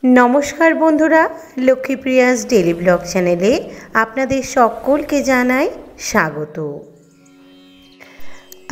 नमस्कार बंधुरा लक्ष्मीप्रियास daily blog चैनेले आपनादेर सकलके जानाई स्वागत।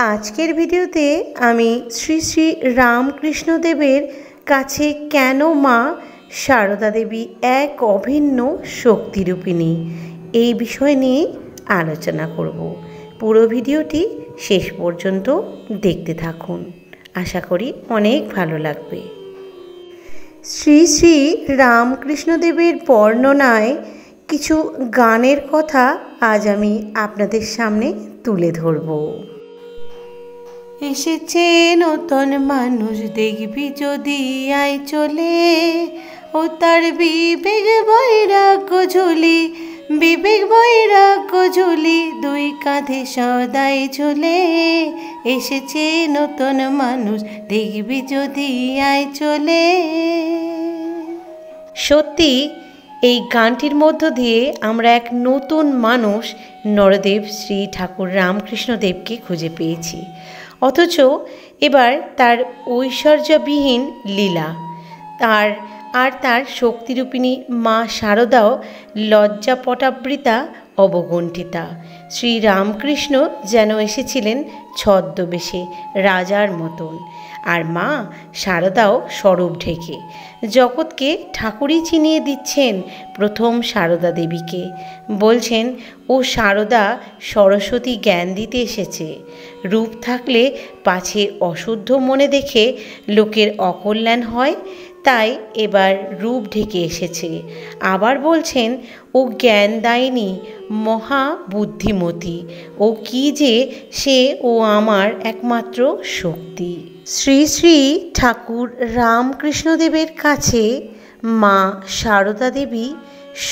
आजकेर भिडियोते आमी श्री श्री रामकृष्ण देवेर काछे केन मा शारदा देवी एक अभिन्न शक्तिरूपिणी এই বিষয় নিয়ে আলোচনা করব। পুরো ভিডিওটি শেষ পর্যন্ত দেখতে থাকুন, আশা করি অনেক ভালো লাগবে। শ্রী শ্রী রামকৃষ্ণ দেবের বর্ণনায় কিছু গানের কথা আজ আমি আপনাদের সামনে তুলে ধরব। এসেছে নতুন মানুষ দেখবি যদি আয় চলে, ও তার বিবেক বৈরাগ্য ঝুলি, বিবেক বৈরাগ্য ঝুলি দুই কাঁধে সদাই ঝুলে। এসেছে নতুন মানুষ দেখবি যদি আয় চলে। সত্যি এই গানটির মধ্য দিয়ে আমরা এক নতুন মানুষ নরদেব শ্রী ঠাকুর রামকৃষ্ণ দেবকে খুঁজে পেয়েছি। অথচ এবার তার ঐশ্বর্যবিহীন লীলা, তার শক্তিরূপিণী মা শারদাও লজ্জাপটাবৃতা অবগুণ্ঠিতা। শ্রীরামকৃষ্ণ যেন এসেছিলেন ছদ্মবেশে রাজার মতন, আর মা শারদাও স্বরূপ ঢেকে জগৎকে ঠাকুরই চিনিয়ে দিচ্ছেন প্রথম শারদা দেবীকে। বলছেন ও শারদা সরস্বতী জ্ঞান দিতে এসেছে, রূপ থাকলে পাছে অশুদ্ধ মনে দেখে লোকের অকল্যাণ হয়, তাই এবার রূপ ঢেকে এসেছে। আবার বলছেন ও জ্ঞানদায়িনী মহা বুদ্ধিমতী, ও কি যে সে ও আমার একমাত্র শক্তি। শ্রী শ্রী ঠাকুর রামকৃষ্ণদেবের কাছে মা শারদা দেবী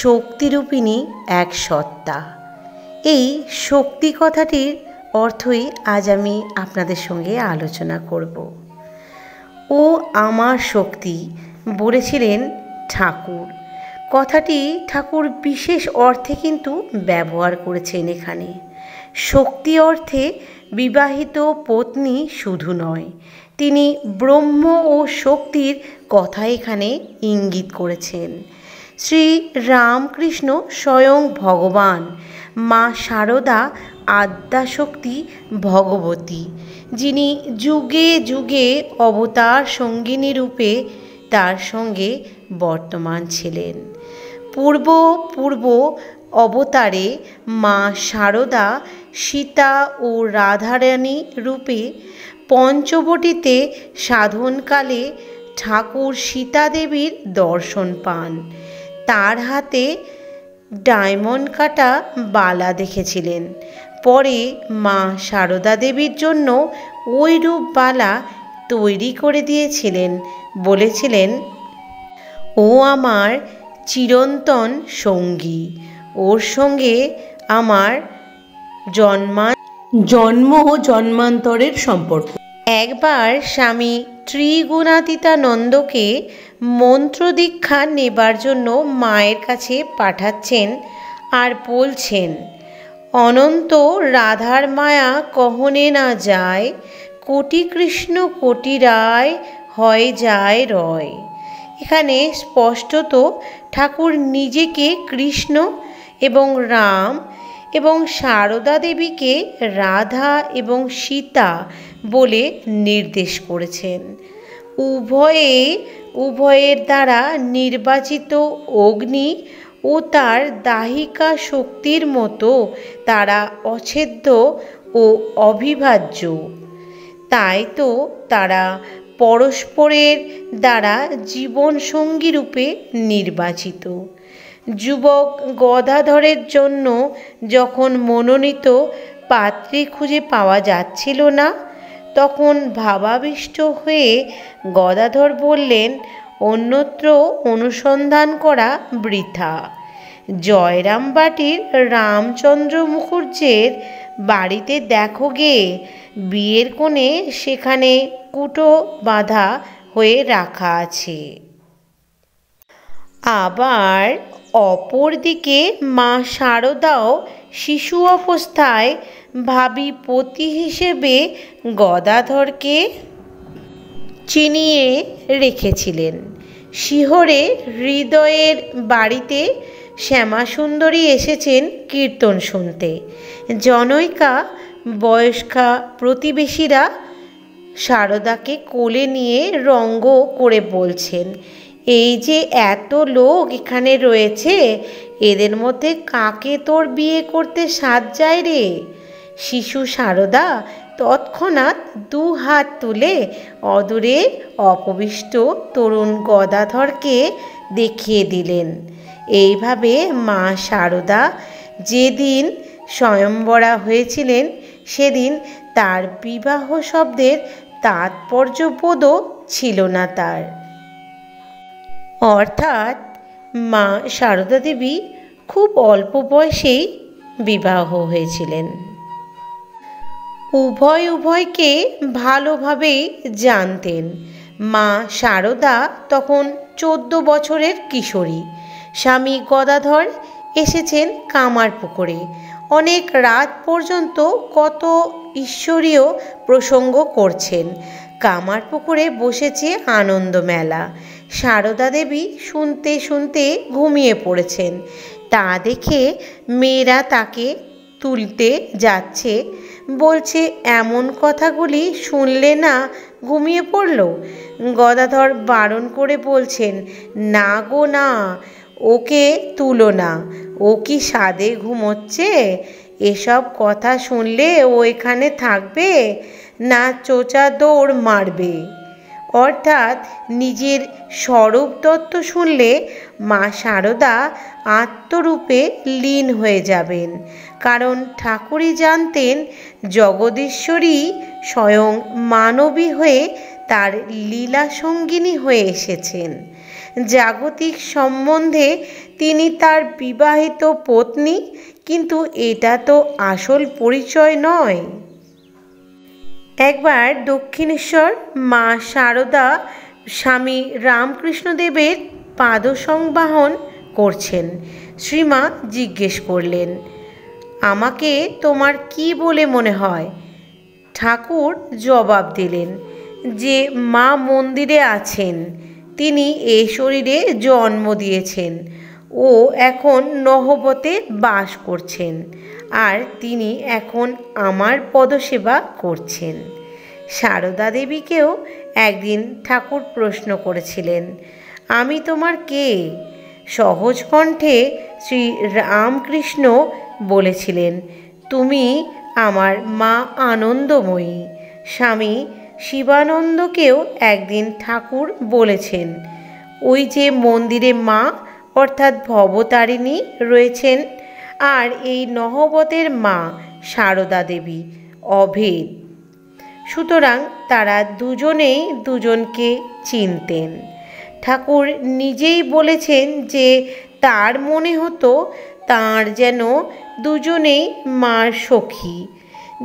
শক্তিরূপিণী এক সত্তা। এই শক্তি কথাটির অর্থই আজ আমি আপনাদের সঙ্গে আলোচনা করব। ও আমার শক্তি বলেছিলেন ঠাকুর, কথাটি ঠাকুর বিশেষ অর্থে কিন্তু ব্যবহার করেছেন এখানে। শক্তি অর্থে বিবাহিত পত্নী শুধু নয়, তিনি ব্রহ্ম ও শক্তির কথা এখানে ইঙ্গিত করেছেন। শ্রী রামকৃষ্ণ স্বয়ং ভগবান, মা শারদা আদ্যাশক্তি ভগবতী, যিনি যুগে যুগে অবতার সঙ্গিনী রূপে তার সঙ্গে বর্তমান ছিলেন। পূর্ব অবতারে মা শারদা সীতা ও রাধারানী রূপে পঞ্চবটিতে সাধনকালে ঠাকুর সীতা দেবীর দর্শন পান। তার হাতে ডায়মন্ড কাটা বালা দেখেছিলেন। পরে মা শারদা দেবীর জন্য ওই রূপ বালা তৈরি করে দিয়েছিলেন। বলেছিলেন ও আমার চিরন্তন সঙ্গী, ওর সঙ্গে আমার জন্ম ও জন্মান্তরের সম্পর্ক। একবার স্বামী ত্রিগুণাতীতানন্দকে মন্ত্র দীক্ষা নেবার জন্য মায়ের কাছে পাঠাচ্ছেন আর বলছেন, অনন্ত রাধার মায়া কহনে না যায়, কোটি কৃষ্ণ কোটি রায় হয় যায় রয়। এখানে স্পষ্টত ঠাকুর নিজেকে কৃষ্ণ এবং রাম এবং শারদা দেবীকে রাধা এবং সীতা বলে নির্দেশ করেছেন। উভয়ের দ্বারা নির্বাচিত অগ্নি ও তার দাহিকা শক্তির মতো তারা অছেদ্য ও অবিভাজ্য। তাই তো তারা পরস্পরের দ্বারা জীবনসঙ্গী রূপে নির্বাচিত। যুবক গদাধরের জন্য যখন মনোনীত পাত্রী খুঁজে পাওয়া যাচ্ছিল না, তখন ভাবাবিষ্ট হয়ে গদাধর বললেন, অন্যত্র অনুসন্ধান করা বৃথা। জয়রামবাটির রামচন্দ্র মুখুজ্জের বাড়িতে দেখো গে, বিয়ের কোণে সেখানে কুটো বাঁধা হয়ে রাখা আছে। আবার অপরদিকে মা শারদাও শিশু অবস্থায় ভাবী পতি হিসেবে গদাধরকে চিনিয়ে রেখেছিলেন। শিহরে হৃদয়ের বাড়িতে শ্যামাসুন্দরী এসেছেন কীর্তন শুনতে। জনৈকা বয়স্কা প্রতিবেশীরা শারদাকে কোলে নিয়ে রঙ্গ করে বলছেন, এই যে এত লোক এখানে রয়েছে, এদের মধ্যে কাকে তোর বিয়ে করতে সাধ যায় রে? শিশু শারদা তৎক্ষণাৎ দু হাত তুলে অদূরে অপবিষ্ট তরুণ গদাধরকে দেখিয়ে দিলেন। এইভাবে মা শারদা যেদিন স্বয়ম্বরা হয়েছিলেন, সেদিন তার বিবাহ শব্দের তাৎপর্যবোধও ছিল না তার। অর্থাৎ মা শারদা দেবী খুব অল্প বয়সেই বিবাহ হয়েছিলেন। উভয়কে ভালোভাবেই জানতেন। মা শারদা তখন 14 বছরের কিশোরী। স্বামী গদাধর এসেছেন কামারপুকুরে। অনেক রাত পর্যন্ত কত ঈশ্বরীয় প্রসঙ্গ করছেন। কামারপুকুরে বসেছে আনন্দ মেলা। শারদা দেবী শুনতে শুনতে ঘুমিয়ে পড়েছেন। তা দেখে মেয়েরা তাকে তুলতে যাচ্ছে, বলছে, এমন কথাগুলি শুনলে না ঘুমিয়ে পড়ল? গদাধর বারণ করে বলছেন, না গো না, ওকে তুলো না, ও কি সাদে ঘুমোচ্ছে? এসব কথা শুনলে ও এখানে থাকবে না চোচা দৌড় মারবে। অর্থাৎ নিজের স্বরূপ তত্ত্ব শুনলে মা শারদা আত্মরূপে লীন হয়ে যাবেন। কারণ ঠাকুরই জানতেন জগদীশ্বরী স্বয়ং মানবী হয়ে তার লীলা সঙ্গিনী হয়ে এসেছেন। জাগতিক সম্বন্ধে তিনি তার বিবাহিত পত্নী, কিন্তু এটা তো আসল পরিচয় নয়। একবার দক্ষিণেশ্বর মা শারদা স্বামী রামকৃষ্ণদেবের পাদসংবাহন করছেন। শ্রীমা জিজ্ঞেস করলেন, আমাকে তোমার কি বলে মনে হয়? ঠাকুর জবাব দিলেন যে মা মন্দিরে আছেন, তিনি এ শরীরে জন্ম দিয়েছেন, ও এখন নহবতে বাস করছেন, আর তিনি এখন আমার পদসেবা করছেন। শারদা দেবীকেও একদিন ঠাকুর প্রশ্ন করেছিলেন, আমি তোমার কে? সহজ কণ্ঠে শ্রী রামকৃষ্ণ বলেছিলেন, তুমি আমার মা আনন্দময়ী। স্বামী শিবানন্দকেও একদিন ঠাকুর বলেছেন, ওই যে মন্দিরে মা অর্থাৎ ভবতারিণী রয়েছেন, আর এই নহবতের মা শারদা দেবী অভেদ। সুতরাং তারা দুজনেই দুজনকে চিনতেন। ঠাকুর নিজেই বলেছেন যে তার মনে হতো তাঁর যেন দুজনেই মার সখী।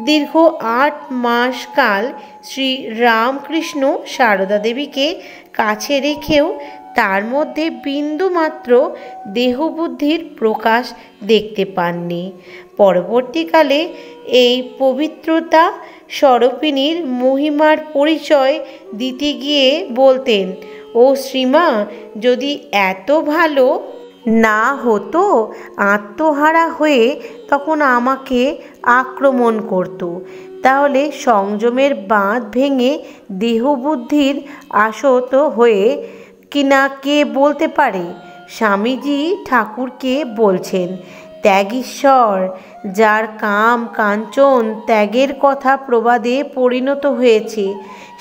দীর্ঘ 8 মাস কাল শ্রী রামকৃষ্ণ শারদা দেবীকে কাছে রেখেও তার মধ্যে বিন্দুমাত্র দেহবুদ্ধির প্রকাশ দেখতে পাননি। পরবর্তীকালে এই পবিত্রতা স্বরূপিণীর মহিমার পরিচয় দিতে গিয়ে বলতেন, ও শ্রীমা, যদি এত ভালো না হতো আত্মহারা হয়ে তখন আমাকে আক্রমণ করত, তাহলে সংযমের বাঁধ ভেঙে দেহবুদ্ধির আসত হয়ে কিনা কে বলতে পারে। স্বামীজি ঠাকুরকে বলছেন, ত্যাগীশ্বর, যার কাম কাঞ্চন ত্যাগের কথা প্রবাদে পরিণত হয়েছে,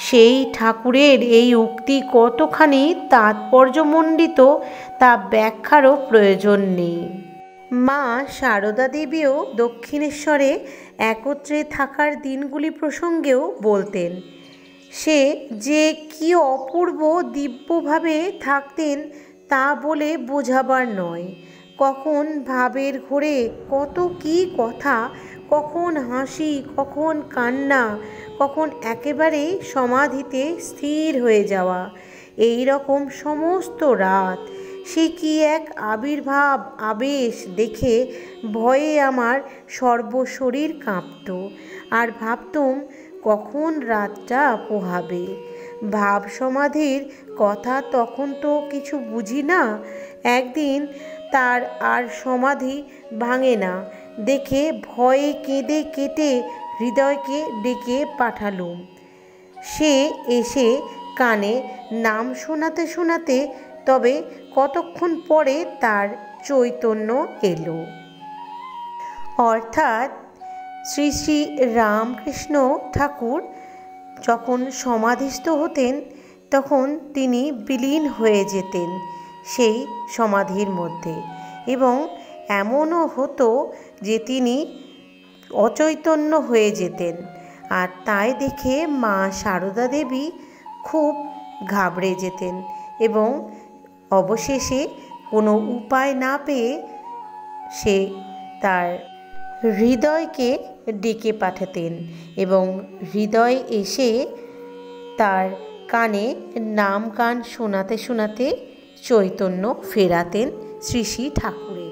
সেই ঠাকুরের এই উক্তি কতখানি তাৎপর্যমণ্ডিত তা ব্যাখ্যারও প্রয়োজন নেই। মা শারদা দেবীও দক্ষিণেশ্বরে একত্রে থাকার দিনগুলি প্রসঙ্গেও বলতেন। সে যে কি অপূর্ব দিব্যভাবে থাকতেন তা বলে বোঝাবার নয়। কখন ভাবের ঘোরে কত কি কথা, কখন হাসি, কখন কান্না, কখন একেবারে সমাধিতে স্থির হয়ে যাওয়া, এই রকম সমস্ত রাত। সে কি এক আবির্ভাব আবেশ দেখে ভয়ে আমার সর্বশরীর কাঁপত, আর ভাবতুম কখন রাতটা পোহাবে। ভাব সমাধির কথা তখন তো কিছু বুঝি না। একদিন তার আর সমাধি ভাঙে না দেখে ভয়ে কেঁদে কেটে হৃদয়কে ডেকে পাঠালুম। সে এসে কানে নাম শোনাতে শোনাতে তবে কতক্ষণ পরে তার চৈতন্য এলো। অর্থাৎ শ্রী শ্রী রামকৃষ্ণ ঠাকুর যখন সমাধিস্থ হতেন তখন তিনি বিলীন হয়ে যেতেন সেই সমাধির মধ্যে, এবং এমনও হতো যে তিনি অচৈতন্য হয়ে যেতেন। আর তাই দেখে মা সারদা দেবী খুব ঘাবড়ে যেতেন এবং অবশেষে কোনো উপায় না পেয়ে সে তার হৃদয়কে ডেকে পাঠাতেন এবং হৃদয় এসে তার কানে নাম গান শোনাতে শোনাতে চৈতন্য ফেরাতেন শ্রী শ্রী ঠাকুরের।